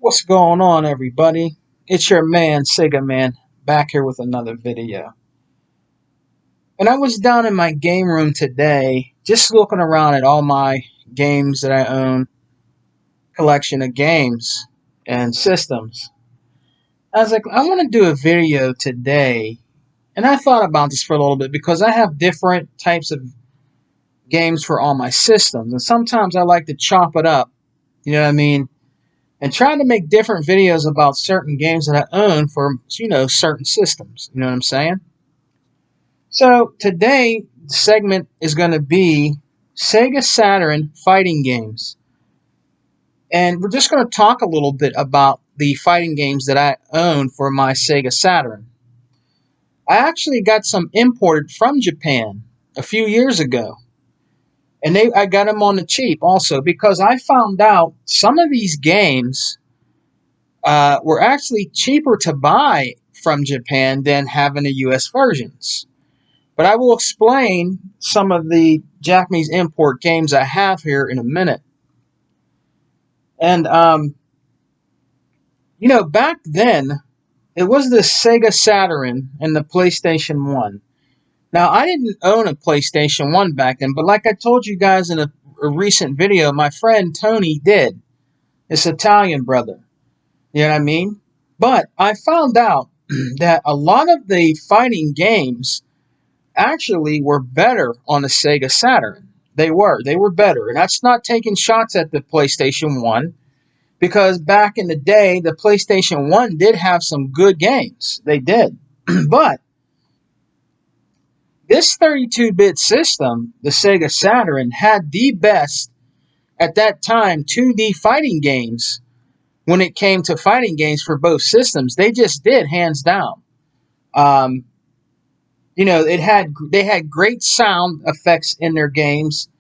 What's going on, everybody? It's your man, Sega Man, back here with another video. And I was down in my game room today, just looking around at all my games that I own, collection of games and systems. I was like, I want to do a video today. And I thought about this for a little bit because I have different types of games for all my systems. And sometimes I like to chop it up, you know what I mean? And trying to make different videos about certain games that I own for, certain systems. You know what I'm saying? So today, the segment is going to be Sega Saturn fighting games. And we're just going to talk a little bit about the fighting games that I own for my Sega Saturn. I actually got some imported from Japan a few years ago. And I got them on the cheap also because I found out some of these games were actually cheaper to buy from Japan than having the US versions. But I will explain some of the Japanese import games I have here in a minute. And, back then, it was the Sega Saturn and the PlayStation 1. Now, I didn't own a PlayStation 1 back then, but like I told you guys in a recent video, my friend Tony did. This Italian brother. You know what I mean? But I found out that a lot of the fighting games actually were better on the Sega Saturn. They were better. And that's not taking shots at the PlayStation 1, because back in the day, the PlayStation 1 did have some good games. They did. But this 32-bit system, the Sega Saturn, had the best, at that time, 2D fighting games. When it came to fighting games for both systems, they just did, hands down. They had great sound effects in their games.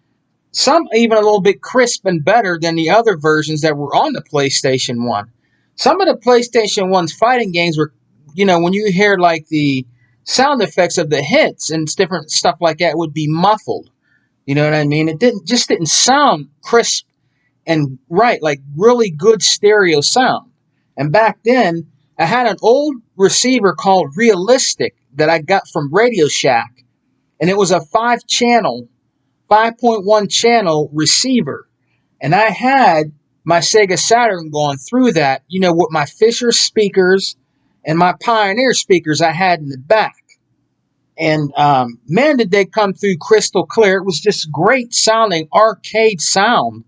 Some even a little bit crisp and better than the other versions that were on the PlayStation 1. Some of the PlayStation 1's fighting games were, when you hear like the sound effects of the hits and different stuff like that, would be muffled. You know what I mean? It didn't sound crisp and right, like really good stereo sound. And back then, I had an old receiver called Realistic that I got from Radio Shack. And it was a 5.1 channel receiver. And I had my Sega Saturn going through that, with my Fisher speakers and my Pioneer speakers I had in the back. And man, did they come through crystal clear. It was just great sounding arcade sound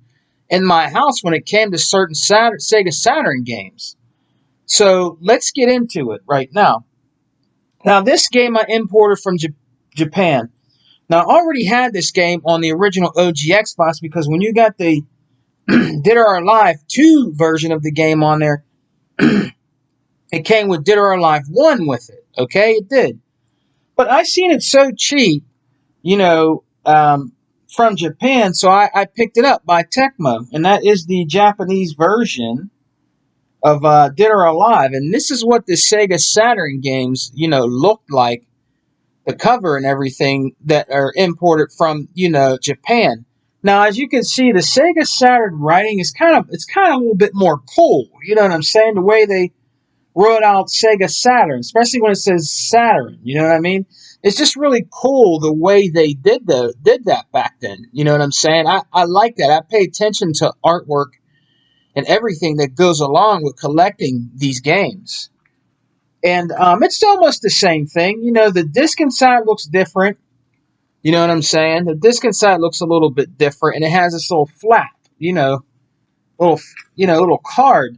in my house when it came to certain Sega Saturn games. So let's get into it right now. Now, this game I imported from Japan. Now, I already had this game on the original OG Xbox because when you got the Dead or Alive 2 version of the game on there, it came with Dead or Alive 1 with it. Okay, it did. But I seen it so cheap, from Japan, so I picked it up by Tecmo, and that is the Japanese version of Dead or Alive. And this is what the Sega Saturn games, looked like, the cover and everything that are imported from, Japan. Now, as you can see, the Sega Saturn writing is kind of a little bit more cool. You know what I'm saying? The way they wrote out Sega Saturn, especially when it says Saturn. You know what I mean? It's just really cool the way they did that back then. You know what I'm saying? I like that. I pay attention to artwork and everything that goes along with collecting these games. And it's almost the same thing. The disc inside looks different. You know what I'm saying? The disc inside looks a little bit different, and it has this little flap, little card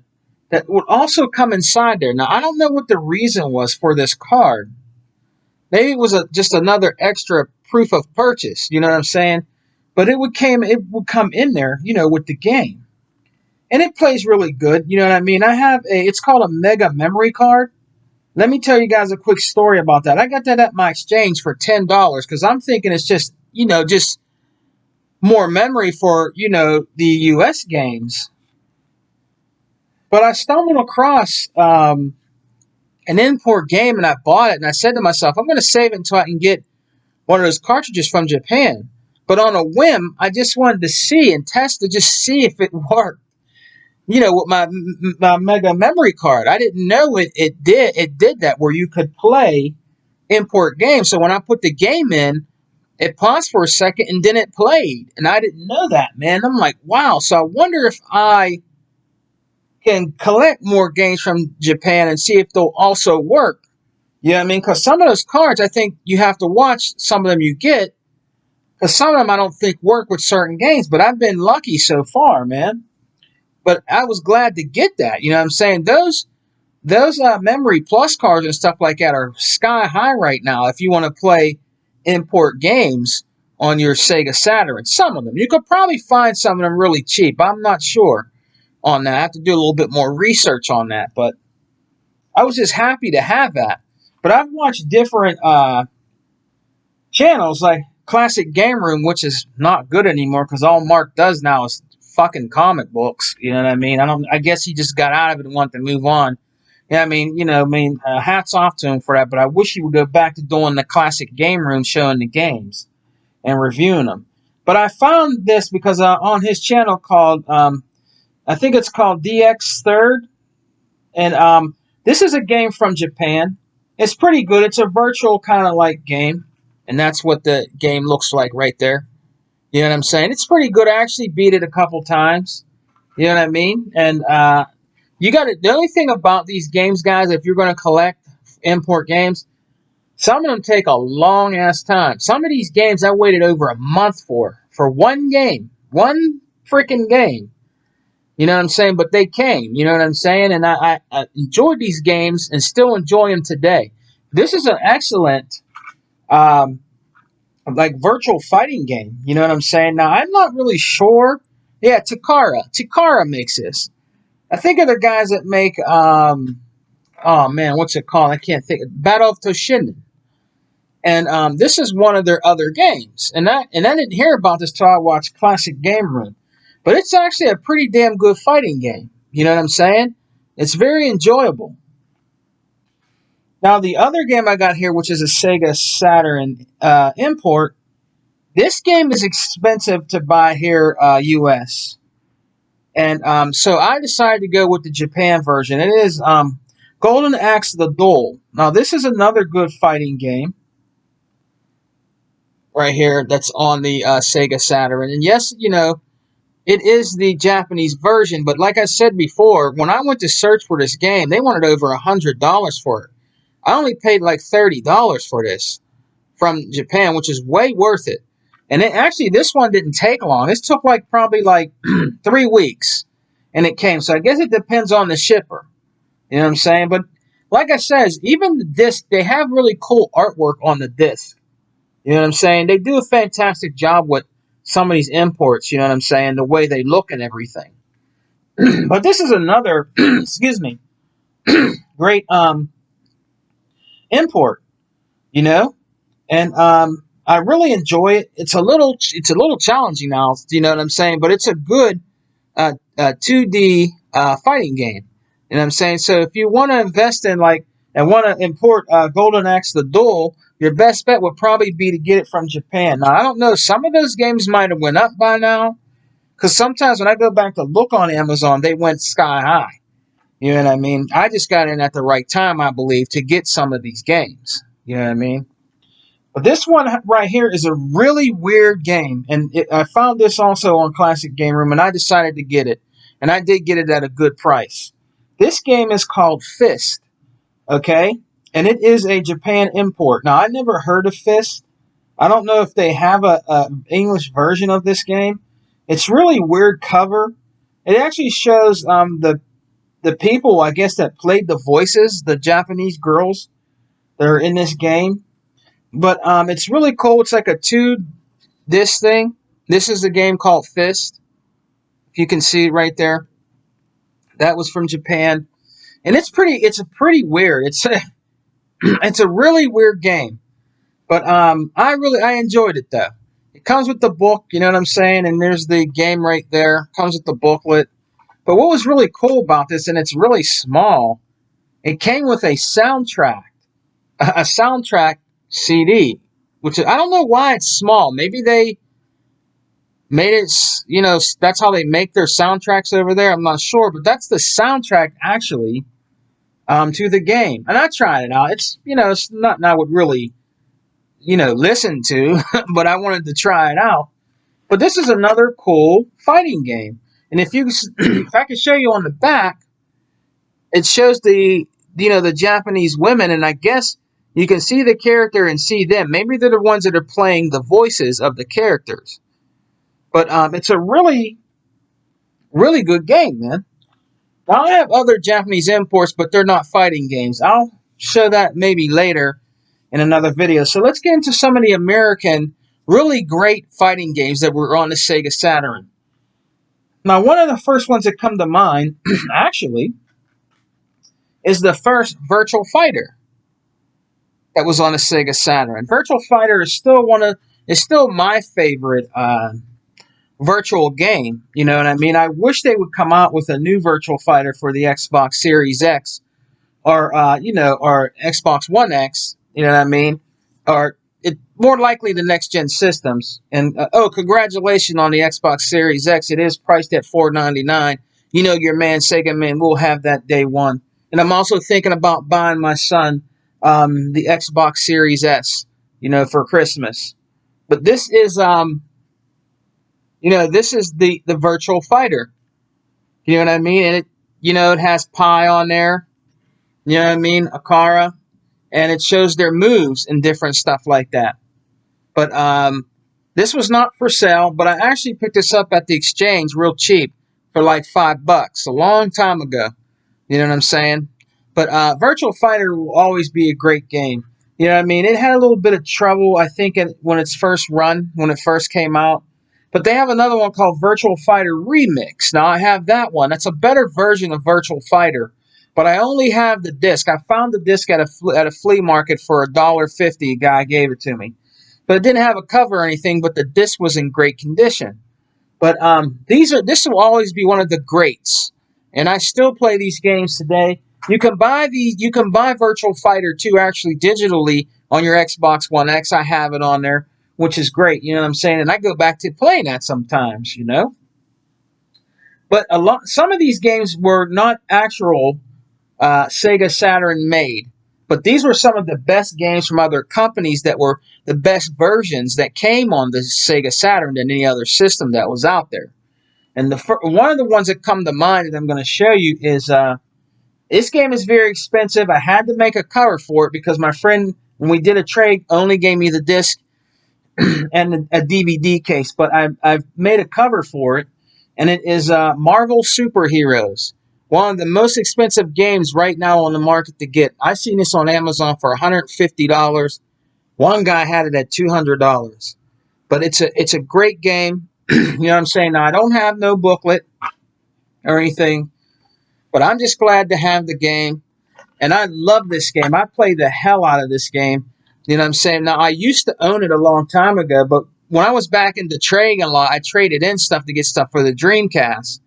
that would also come inside there. Now, I don't know what the reason was for this card. Maybe it was just another extra proof of purchase, you know what I'm saying? But it would come in there, with the game. And it plays really good, you know what I mean? It's called a Mega Memory card. Let me tell you guys a quick story about that. I got that at my exchange for $10 because I'm thinking it's just more memory for, the US games. But I stumbled across an import game, and I bought it, and I said to myself, I'm going to save it until I can get one of those cartridges from Japan. But on a whim, I just wanted to see and test to just see if it worked. you know, with my mega memory card. I didn't know it did that where you could play import games. So when I put the game in, it paused for a second and then it played, and I didn't know that, man. I'm like, wow. So I wonder if I can collect more games from Japan and see if they'll also work. You know what I mean? Because some of those cards, I think you have to watch some of them you get, because some of them I don't think work with certain games. But I've been lucky so far, man. But I was glad to get that. You know what I'm saying? Those Memory Plus cards and stuff like that are sky high right now if you want to play import games on your Sega Saturn. Some of them. You could probably find some of them really cheap. I'm not sure on that. I have to do a little bit more research on that. But I was just happy to have that. But I've watched different channels like Classic Game Room, which is not good anymore because all Mark does now is fucking comic books. You know what I mean? I guess he just got out of it and wanted to move on. Yeah, I mean, hats off to him for that. But I wish he would go back to doing the Classic Game Room, showing the games and reviewing them. But I found this because on his channel called, I think it's called DX Third, and this is a game from Japan. It's pretty good. It's a virtual kind of like game, and that's what the game looks like right there. You know what I'm saying? It's pretty good. I actually beat it a couple times. You know what I mean? And you got to. The only thing about these games, guys, if you're going to collect import games, some of them take a long ass time. Some of these games I waited over a month for one game, one freaking game. You know what I'm saying? But they came. You know what I'm saying? And I enjoyed these games and still enjoy them today. This is an excellent like virtual fighting game. You know what I'm saying? Now I'm not really sure. Yeah, Takara makes this. I think of the guys that make oh man, what's it called? I can't think. Battle of Toshinden. And this is one of their other games. And I didn't hear about this till I watched Classic Game Room. But it's actually a pretty damn good fighting game. You know what I'm saying? It's very enjoyable. Now, the other game I got here, which is a Sega Saturn import, this game is expensive to buy here, US. And so I decided to go with the Japan version. It is Golden Axe the Duel. Now, this is another good fighting game right here that's on the Sega Saturn. And yes, it is the Japanese version, but like I said before, when I went to search for this game, they wanted over $100 for it. I only paid like $30 for this from Japan, which is way worth it. And actually, this one didn't take long. This took probably 3 weeks, and it came. So I guess it depends on the shipper. You know what I'm saying? But like I said, even the disc, they have really cool artwork on the disc. You know what I'm saying? They do a fantastic job with some of these imports, you know what I'm saying? The way they look and everything. But this is another, excuse me, great import, you know? And I really enjoy it. It's a little challenging now, you know what I'm saying? But it's a good 2D fighting game. You know what I'm saying? So if you want to invest in and want to import Golden Axe the Duel, your best bet would probably be to get it from Japan. Now, I don't know. Some of those games might have went up by now. Because sometimes when I go back to look on Amazon, they went sky high. You know what I mean? I just got in at the right time, I believe, to get some of these games. You know what I mean? But this one right here is a really weird game. And I found this also on Classic Game Room, and I decided to get it. And I did get it at a good price. This game is called Fist. Okay? And it is a Japan import. Now, I never heard of Fist. I don't know if they have a English version of this game. It's really weird cover. It actually shows the people, I guess, that played the voices, the Japanese girls that are in this game. But it's really cool. It's like a 2-disc thing. This is a game called Fist. If you can see it right there. That was from Japan. And it's pretty weird. It's a really weird game. But I enjoyed it though. It comes with the book, you know what I'm saying? And there's the game right there. Comes with the booklet. But what was really cool about this, and it's really small, it came with a soundtrack CD, which I don't know why it's small. Maybe made it, that's how they make their soundtracks over there. I'm not sure, but that's the soundtrack actually to the game. And I tried it out. It's not I would really, listen to, but I wanted to try it out. But this is another cool fighting game. And if I could show you on the back, it shows the Japanese women, and I guess you can see the character and see them. Maybe they're the ones that are playing the voices of the characters. But it's a really, really good game, man. Now, I have other Japanese imports, but they're not fighting games. I'll show that maybe later in another video. So let's get into some of the American, really great fighting games that were on the Sega Saturn. Now, one of the first ones that come to mind, actually, is the first Virtual Fighter that was on the Sega Saturn. Virtual Fighter is still my favorite virtual game. You know what I mean? I wish they would come out with a new Virtual Fighter for the Xbox Series X or or Xbox One X. You know what I mean? Or more likely the next gen systems. And congratulations on the Xbox Series X. It is priced at $499. You know your man Sega Man will have that day one. And I'm also thinking about buying my son the Xbox Series S, for Christmas. But this is this is the Virtual Fighter. You know what I mean? And it has Pi on there. You know what I mean? Akara. And it shows their moves and different stuff like that. But this was not for sale, but I actually picked this up at the exchange real cheap for like $5 a long time ago. You know what I'm saying? But Virtual Fighter will always be a great game. You know what I mean? It had a little bit of trouble, I think, when it first came out. But they have another one called Virtual Fighter Remix. Now, I have that one. That's a better version of Virtual Fighter. But I only have the disc. I found the disc at a flea market for $1.50. A guy gave it to me. But it didn't have a cover or anything, but the disc was in great condition. But this will always be one of the greats. And I still play these games today. You can buy Virtual Fighter 2 actually digitally on your Xbox One X. I have it on there, which is great. You know what I'm saying? And I go back to playing that sometimes, But some of these games were not actual Sega Saturn made. But these were some of the best games from other companies that were the best versions that came on the Sega Saturn than any other system that was out there. And one of the ones that come to mind that I'm going to show you is this game is very expensive. I had to make a cover for it because my friend, when we did a trade, only gave me the disc and a DVD case. But I've made a cover for it, and it is Marvel Superheroes. One of the most expensive games right now on the market to get. I've seen this on Amazon for $150. One guy had it at $200. But it's a great game. You know what I'm saying? Now, I don't have no booklet or anything, but I'm just glad to have the game. And I love this game. I play the hell out of this game. You know what I'm saying? Now, I used to own it a long time ago, but when I was back into trading a lot, I traded in stuff to get stuff for the Dreamcast,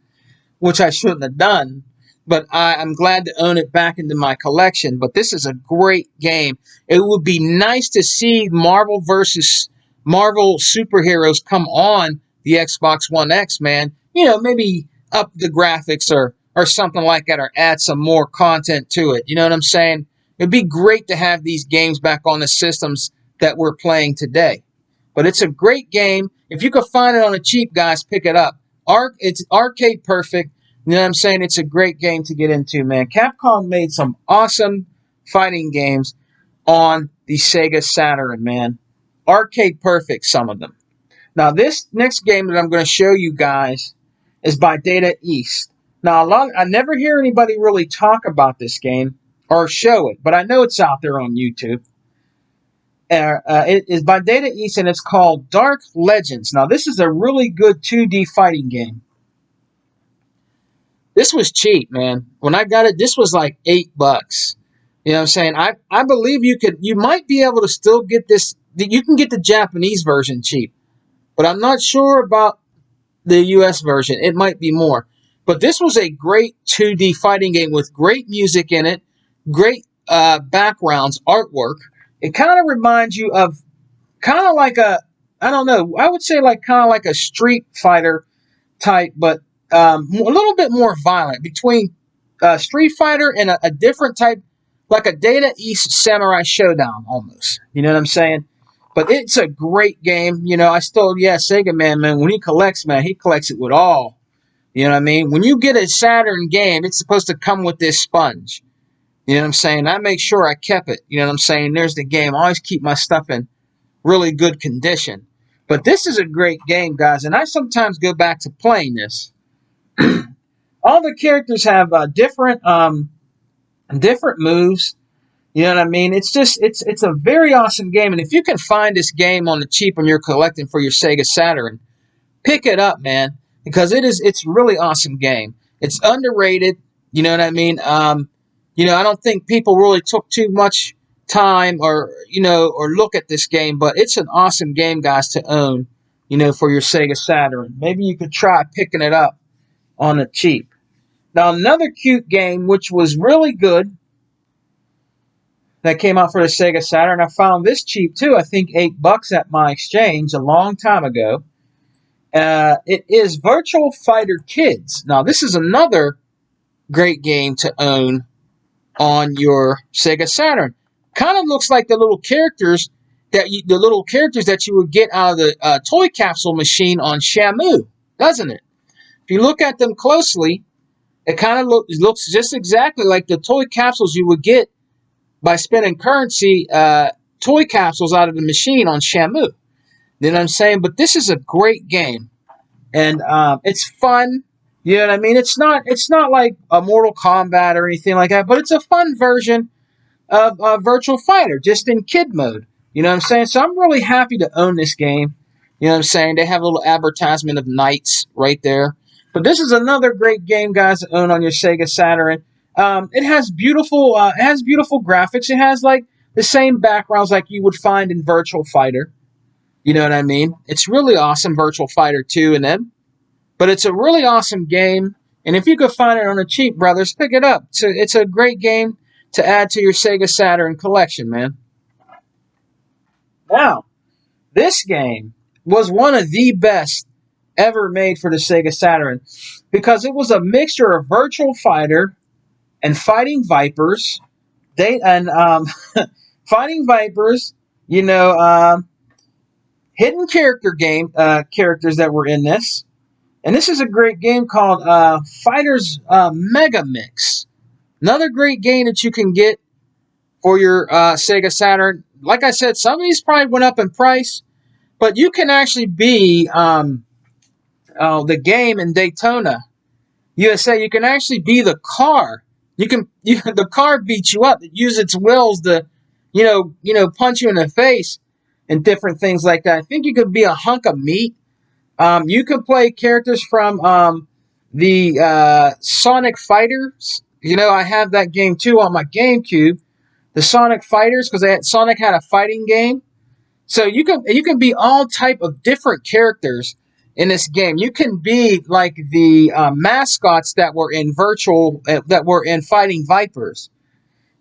which I shouldn't have done. But I'm glad to own it back into my collection. But this is a great game. It would be nice to see Marvel versus Marvel Superheroes come on the Xbox One X, man. Maybe up the graphics or something like that, or add some more content to it. You know what I'm saying? It'd be great to have these games back on the systems that we're playing today. But it's a great game. If you could find it on a cheap, guys, pick it up. It's arcade perfect. You know what I'm saying? It's a great game to get into, man. Capcom made some awesome fighting games on the Sega Saturn, man. Arcade perfect, some of them. Now, this next game that I'm going to show you guys is by Data East. Now, I never hear anybody really talk about this game or show it, but I know it's out there on YouTube. It is by Data East, and it's called Dark Legends. Now, this is a really good 2D fighting game. This was cheap, man. When I got it, this was like $8. You know what I'm saying? I believe you might be able to still get this. You can get the Japanese version cheap, but I'm not sure about the US version. It might be more. But this was a great 2D fighting game with great music in it, great backgrounds, artwork. It kind of reminds you of, kind of like I don't know. I would say like kind of like a Street Fighter type, but a little bit more violent between Street Fighter and a different type, like a Data East Samurai Showdown almost. You know what I'm saying? But it's a great game. You know, I still, yeah, Sega man, when he collects, man, he collects it with all. You know what I mean? When you get a Saturn game, it's supposed to come with this sponge. You know what I'm saying? I make sure I kept it. You know what I'm saying? There's the game. I always keep my stuff in really good condition. But this is a great game, guys, and I sometimes go back to playing this. All the characters have different moves. You know what I mean? It's just it's a very awesome game, and if you can find this game on the cheap when you're collecting for your Sega Saturn, pick it up, man, because it's really awesome game. It's underrated. You know what I mean? I don't think people really took too much time or look at this game, but it's an awesome game, guys, to own. For your Sega Saturn. Maybe you could try picking it up on the cheap. Now, another cute game, which was really good, that came out for the Sega Saturn. I found this cheap too. I think $8 at my exchange a long time ago. It is Virtual Fighter Kids. Now, this is another great game to own on your Sega Saturn. Kind of looks like the little characters that you would get out of the toy capsule machine on Shamu, doesn't it? If you look at them closely, it kind of looks just exactly like the toy capsules you would get by spending currency toy capsules out of the machine on Shamu. You know what I'm saying? But this is a great game, and it's fun. You know what I mean? It's not like a Mortal Kombat or anything like that, but it's a fun version of Virtual Fighter, just in kid mode. You know what I'm saying? So I'm really happy to own this game. You know what I'm saying? They have a little advertisement of Knights right there. But this is another great game, guys, to own on your Sega Saturn. It has beautiful graphics. It has like the same backgrounds like you would find in Virtual Fighter. You know what I mean? It's really awesome, Virtual Fighter 2 and them. But it's a really awesome game. And if you could find it on the cheap, brothers, pick it up. It's a great game to add to your Sega Saturn collection, man. Now, this game was one of the best ever made for the Sega Saturn because it was a mixture of Virtual Fighter and Fighting Vipers. Fighting Vipers, hidden characters that were in this. And this is a great game called Fighters Megamix. Another great game that you can get for your Sega Saturn. Like I said, some of these probably went up in price, but you can actually be the game in Daytona, USA. You can actually be the car. The car beats you up. It uses its wheels to, punch you in the face and different things like that. I think you could be a hunk of meat. You can play characters from the Sonic Fighters. I have that game too on my GameCube. The Sonic Fighters, because Sonic had a fighting game. So you can be all type of different characters in this game. You can be like the mascots that were in Fighting Vipers.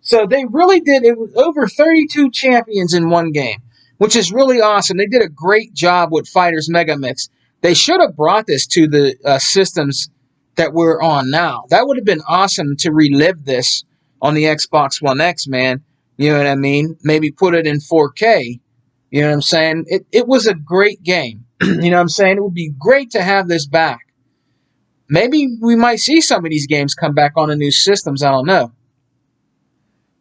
So they really did. It was over 32 champions in one game, which is really awesome. They did a great job with Fighters Megamix. They should have brought this to the systems that we're on now. That would have been awesome to relive this on the Xbox One X, man. You know what I mean? Maybe put it in 4K. You know what I'm saying? It was a great game. You know what I'm saying? It would be great to have this back. Maybe we might see some of these games come back on the new systems. I don't know.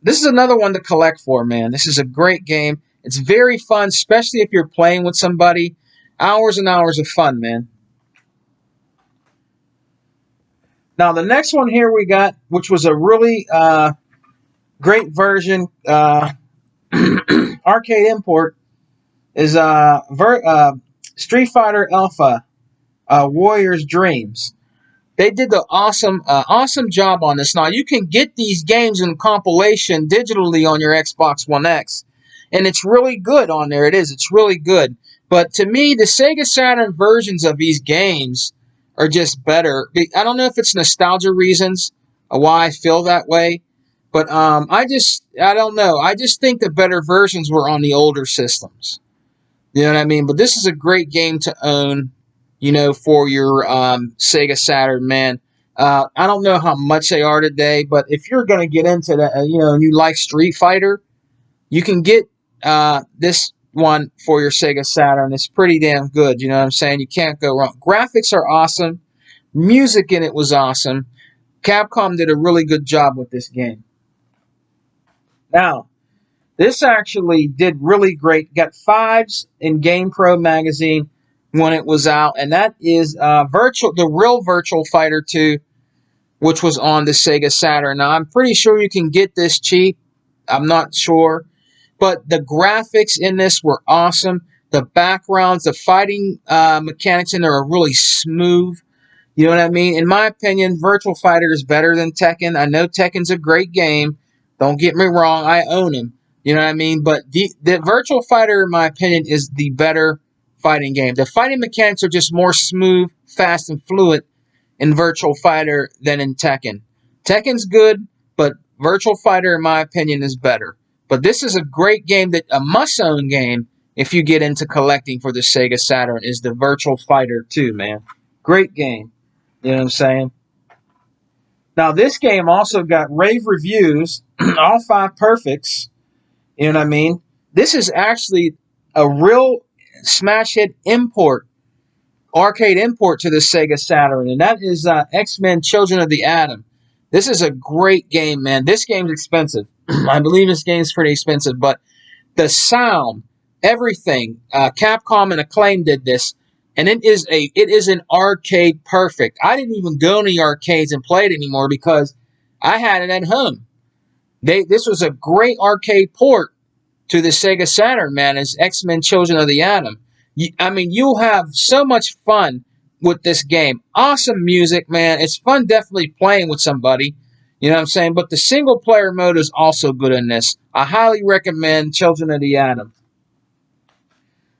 This is another one to collect for, man. This is a great game. It's very fun, especially if you're playing with somebody. Hours and hours of fun, man. Now, the next one here we got, which was a really great version, arcade import, is Street Fighter Alpha Warrior's Dreams. They did the awesome job on this. Now, you can get these games in compilation digitally on your Xbox One X, and it's really good on there. It is. It's really good. But to me, the Sega Saturn versions of these games are just better. I don't know if it's nostalgia reasons why I feel that way, but I don't know. I just think the better versions were on the older systems. You know what I mean? But this is a great game to own, you know, for your Sega Saturn, man. I don't know how much they are today, but if you're going to get into that, you know, and you like Street Fighter, you can get this one for your Sega Saturn. It's pretty damn good. You know what I'm saying? You can't go wrong. Graphics are awesome. Music in it was awesome. Capcom did a really good job with this game. Now, this actually did really great. Got fives in Game Pro magazine when it was out, and that is the real Virtual Fighter 2, which was on the Sega Saturn. Now, I'm pretty sure you can get this cheap. I'm not sure. But the graphics in this were awesome. The backgrounds, the fighting mechanics in there are really smooth. You know what I mean? In my opinion, Virtual Fighter is better than Tekken. I know Tekken's a great game. Don't get me wrong. I own him. You know what I mean? But the Virtual Fighter, in my opinion, is the better fighting game. The fighting mechanics are just more smooth, fast, and fluid in Virtual Fighter than in Tekken. Tekken's good, but Virtual Fighter, in my opinion, is better. But this is a great game, that a must-own game if you get into collecting for the Sega Saturn, is the Virtual Fighter 2, man. Great game. You know what I'm saying? Now, this game also got rave reviews, all 5 perfects. You know what I mean? This is actually a real smash hit import, arcade import to the Sega Saturn, and that is X-Men Children of the Atom. This is a great game, man. This game's expensive. I believe this game's pretty expensive, but the sound, everything, Capcom and Acclaim did this, and it is an arcade perfect. I didn't even go to the arcades and play it anymore because I had it at home. This was a great arcade port to the Sega Saturn, man, as X-Men Children of the Atom. You'll have so much fun with this game. Awesome music, man. It's fun definitely playing with somebody. You know what I'm saying? But the single player mode is also good in this. I highly recommend Children of the Atom.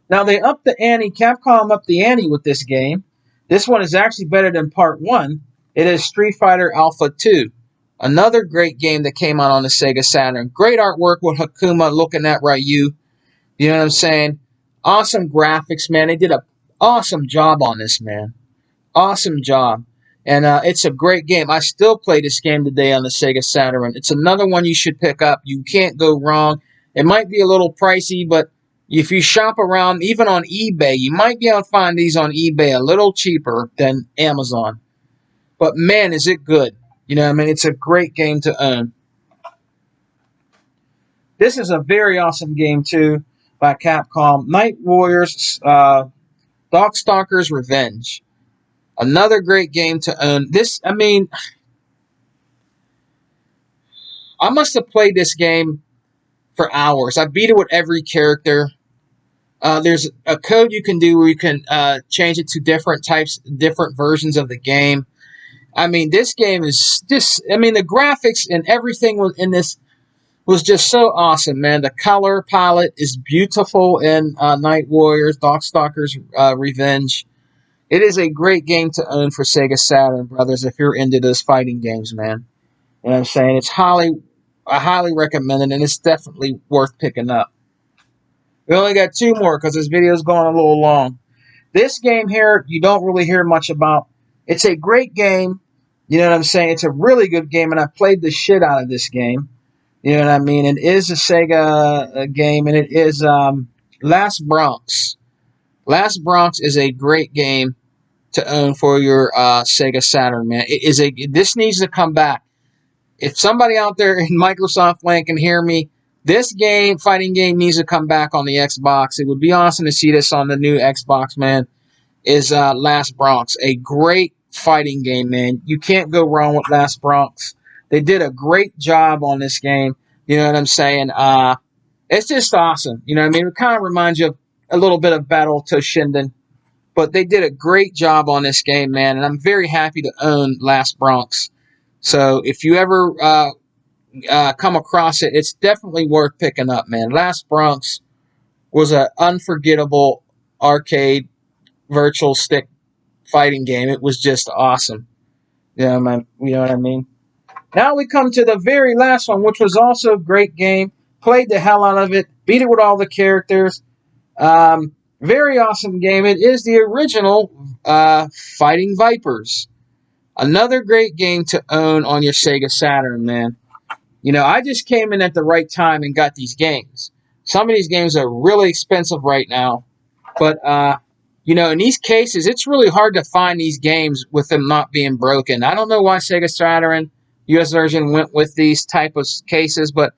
Now, they upped the ante. Capcom upped the ante with this game. This one is actually better than Part 1. It is Street Fighter Alpha 2. Another great game that came out on the Sega Saturn. Great artwork with Hakuma looking at Ryu. You know what I'm saying? Awesome graphics, man. They did an awesome job on this, man. Awesome job. And it's a great game. I still play this game today on the Sega Saturn. It's another one you should pick up. You can't go wrong. It might be a little pricey, but if you shop around, even on eBay, you might be able to find these on eBay a little cheaper than Amazon. But man, is it good. You know what I mean? It's a great game to own. This is a very awesome game, too, by Capcom. Night Warriors, Darkstalkers Revenge. Another great game to own. I must have played this game for hours. I beat it with every character. There's a code you can do where you can change it to different versions of the game. This game is just, the graphics and everything in this was just so awesome, man. The color palette is beautiful in Night Warriors, Darkstalkers Revenge. It is a great game to own for Sega Saturn, brothers, if you're into those fighting games, man. You know what I'm saying? I highly recommend it, and it's definitely worth picking up. We only got 2 more because this video is going a little long. This game here, you don't really hear much about. It's a great game. You know what I'm saying? It's a really good game, and I played the shit out of this game. You know what I mean? It is a Sega game, and it is Last Bronx. Last Bronx is a great game to own for your Sega Saturn, man. This needs to come back. If somebody out there in Microsoft land can hear me, this fighting game, needs to come back on the Xbox. It would be awesome to see this on the new Xbox, man. Is Last Bronx. A great fighting game, man. You can't go wrong with Last Bronx. They did a great job on this game. You know what I'm saying? It's just awesome. You know what I mean? It kind of reminds you of a little bit of Battle Toshinden. But they did a great job on this game, man. And I'm very happy to own Last Bronx. So if you ever come across it, it's definitely worth picking up, man. Last Bronx was an unforgettable arcade virtual stick fighting game. It was just awesome. You know what I mean? Now we come to the very last one, which was also a great game. Played the hell out of it. Beat it with all the characters. Very awesome game. It is the original Fighting Vipers. Another great game to own on your Sega Saturn, man. You know, I just came in at the right time and got these games. Some of these games are really expensive right now, but you know, in these cases, it's really hard to find these games with them not being broken. I don't know why Sega Saturn US version went with these type of cases, but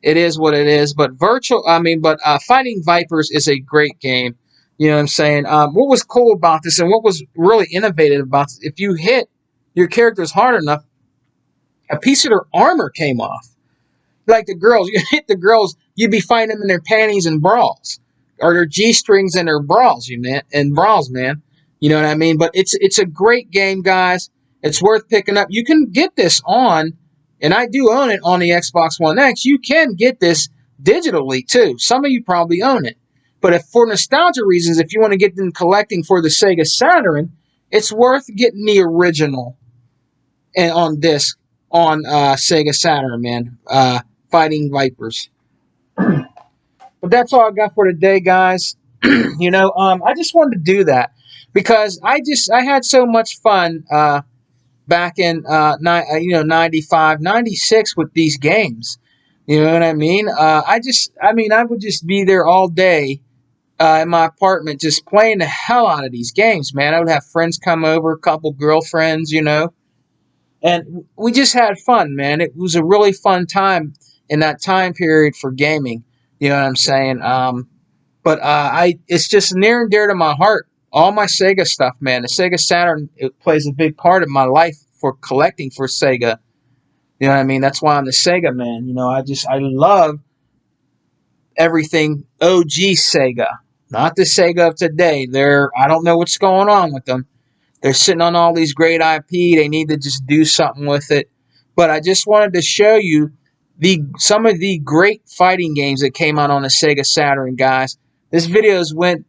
it is what it is. But Fighting Vipers is a great game. You know what I'm saying? What was cool about this and what was really innovative about this, if you hit your characters hard enough, a piece of their armor came off. Like the girls, you hit the girls, you'd be fighting them in their panties and bras, or their G strings and their bras, man. You know what I mean? But it's a great game, guys. It's worth picking up. You can get this on, and I do own it on the Xbox One X. You can get this digitally too. Some of you probably own it, but if for nostalgia reasons, if you want to get them collecting for the Sega Saturn, it's worth getting the original and on disc on Sega Saturn, man. Fighting Vipers. But that's all I got for today, guys. I just wanted to do that because I had so much fun back in 95, 96 with these games. You know what I mean? I would just be there all day in my apartment just playing the hell out of these games, man. I would have friends come over, a couple girlfriends, and we just had fun, man. It was a really fun time in that time period for gaming. You know what I'm saying? It's just near and dear to my heart. All my Sega stuff, man. The Sega Saturn, it plays a big part of my life for collecting for Sega. You know what I mean? That's why I'm the Sega man. I love everything OG Sega, not the Sega of today. I don't know what's going on with them. They're sitting on all these great IP. They need to just do something with it. But I just wanted to show you some of the great fighting games that came out on the Sega Saturn, guys. This video's went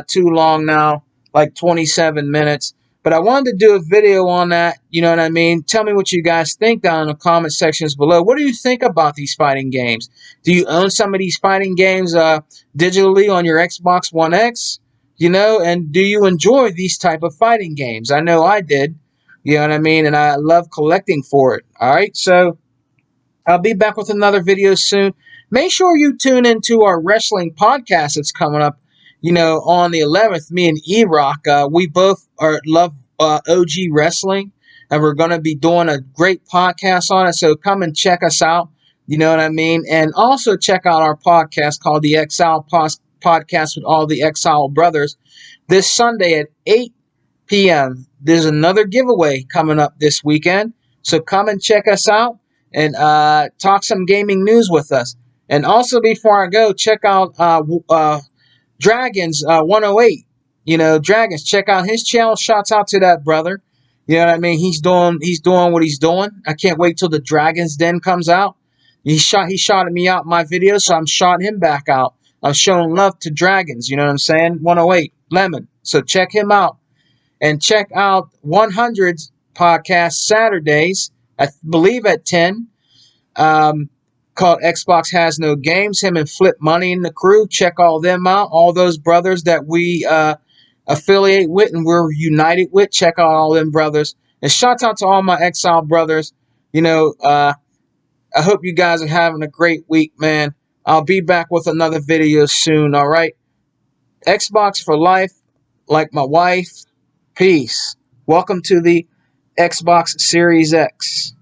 too long now, like 27 minutes. But I wanted to do a video on that, you know what I mean? Tell me what you guys think down in the comment sections below. What do you think about these fighting games? Do you own some of these fighting games digitally on your Xbox One X? And do you enjoy these type of fighting games? I know I did, you know what I mean? And I love collecting for it, all right? So I'll be back with another video soon. Make sure you tune into our wrestling podcast that's coming up, on the 11th. Me and E-Rock, we both love OG wrestling, and we're going to be doing a great podcast on it. So come and check us out, you know what I mean? And also check out our podcast called the Exile Podcast with all the Exile Brothers. This Sunday at 8 p.m. There's another giveaway coming up this weekend. So come and check us out and talk some gaming news with us. And also, before I go, check out Dragons 108. Dragons, check out his channel. Shouts out to that brother. You know what I mean? He's doing what he's doing. I can't wait till the Dragons Den comes out. He shouted me out in my video, so I'm shouting him back out. I'm showing love to Dragons. You know what I'm saying? 108 Lemon. So check him out. And check out 100's podcast Saturdays, I believe at 10. Called Xbox Has No Games. Him and Flip Money and the crew. Check all them out. All those brothers that we affiliate with and we're united with. Check out all them brothers. And shout out to all my Exile brothers. I hope you guys are having a great week, man. I'll be back with another video soon, all right? Xbox for life, like my wife. Peace. Welcome to the Xbox Series X.